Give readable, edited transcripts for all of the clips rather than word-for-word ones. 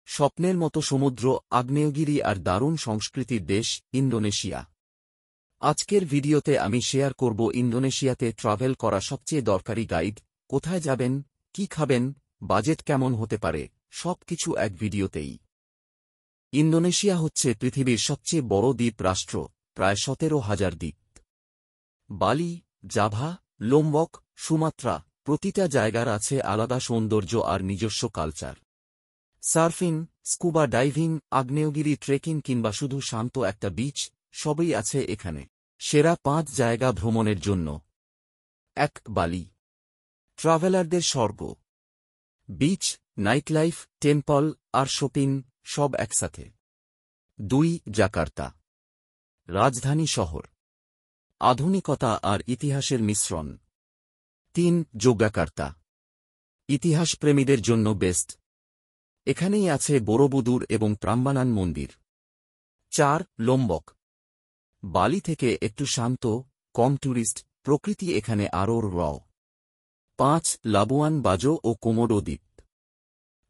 স্বপ্নের মতো সমুদ্র, আগ্নেয়গিরি আর দারুণ সংস্কৃতির দেশ ইন্দোনেশিয়া। আজকের ভিডিওতে আমি শেয়ার করব ইন্দোনেশিয়াতে ট্রাভেল করা সবচেয়ে দরকারি গাইড, কোথায় যাবেন, কি খাবেন, বাজেট কেমন হতে পারে, সবকিছু এক ভিডিওতেই। ইন্দোনেশিয়া হচ্ছে পৃথিবীর সবচেয়ে বড় দ্বীপ রাষ্ট্র, প্রায় 17,000 দ্বীপ। বালি, জাভা, লোমবক, সুমাত্রা, প্রতিটা জায়গার আছে আলাদা সৌন্দর্য আর নিজস্ব কালচার। সার্ফিং, স্কুবা ডাইভিং, আগ্নেয়গিরি ট্রেকিং কিংবা শুধু শান্ত একটা বিচ, সবই আছে এখানে। সেরা 5 জায়গা ভ্রমণের জন্য। 1. বালি। ট্রাভেলারদের স্বর্গ। বিচ, নাইটলাইফ, টেম্পল আর শপিং সব একসাথে। 2. জাকার্তা। রাজধানী শহর। আধুনিকতা আর ইতিহাসের মিশ্রণ। 3. যোগ্যাকার্তা। ইতিহাসপ্রেমীদের জন্য বেস্ট। এখানেই আছে বড়বুদুর এবং প্রাম্বানান মন্দির। 4. লোমবক। বালি থেকে একটু শান্ত, কম ট্যুরিস্ট, প্রকৃতি এখানে আরও র। 5. লাবুয়ান বাজো ও কোমোডো দ্বীপ।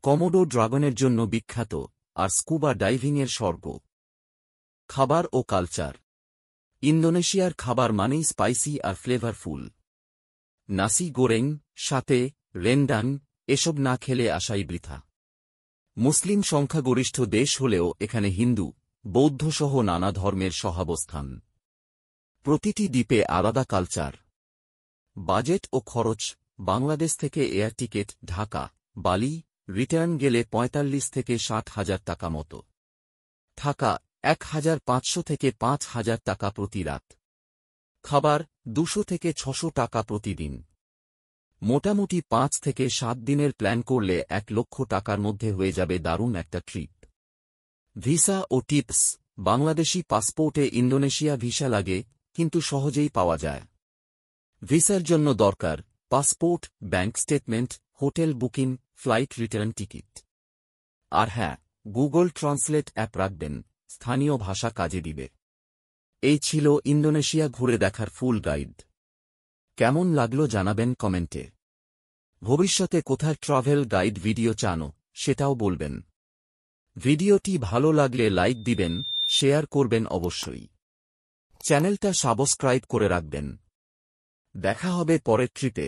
কমোডো ড্রাগনের জন্য বিখ্যাত, আর স্কুবা ডাইভিংয়ের স্বর্গ। খাবার ও কালচার। ইন্দোনেশিয়ার খাবার মানেই স্পাইসি আর ফ্লেভারফুল। নাসি গোরেং, সাতে, রেন্ডাং, এসব না খেলে আসাই বৃথা। মুসলিম সংখ্যাগরিষ্ঠ দেশ হলেও এখানে হিন্দু, বৌদ্ধসহ নানা ধর্মের সহাবস্থান। প্রতিটি দ্বীপে আলাদা কালচার। বাজেট ও খরচ। বাংলাদেশ থেকে এয়ার টিকেট ঢাকা, বালি, রিটার্ন গেলে 45 থেকে 60,000 টাকা মতো। থাকা 1,500 থেকে 5,000 টাকা প্রতি রাত। খাবার 200 থেকে 600 টাকা প্রতিদিন। মোটামুটি 5 থেকে 7 দিনের প্ল্যান করলে 1 লক্ষ টাকার মধ্যে হয়ে যাবে দারুণ একটা ট্রিপ। ভিসা ও টিপস। বাংলাদেশি পাসপোর্টে ইন্দোনেশিয়া ভিসা লাগে, কিন্তু সহজেই পাওয়া যায়। ভিসার জন্য দরকার passport, bank statement, hotel booking, flight return ticket. আর হ্যাঁ, গুগল ট্রান্সলেট অ্যাপ রাখবেন, স্থানীয় ভাষা কাজে দিবে। এই ছিল ইন্দোনেশিয়া ঘুরে দেখার ফুল গাইড। কেমন লাগলো জানাবেন কমেন্টে। ভবিষ্যতে কোথায় ট্রাভেল গাইড ভিডিও চান সেটাও বলবেন। ভিডিওটি ভালো লাগলে লাইক দিবেন, শেয়ার করবেন অবশ্যই। চ্যানেলটা সাবস্ক্রাইব করে রাখবেন। দেখা হবে পরের ট্রিপে।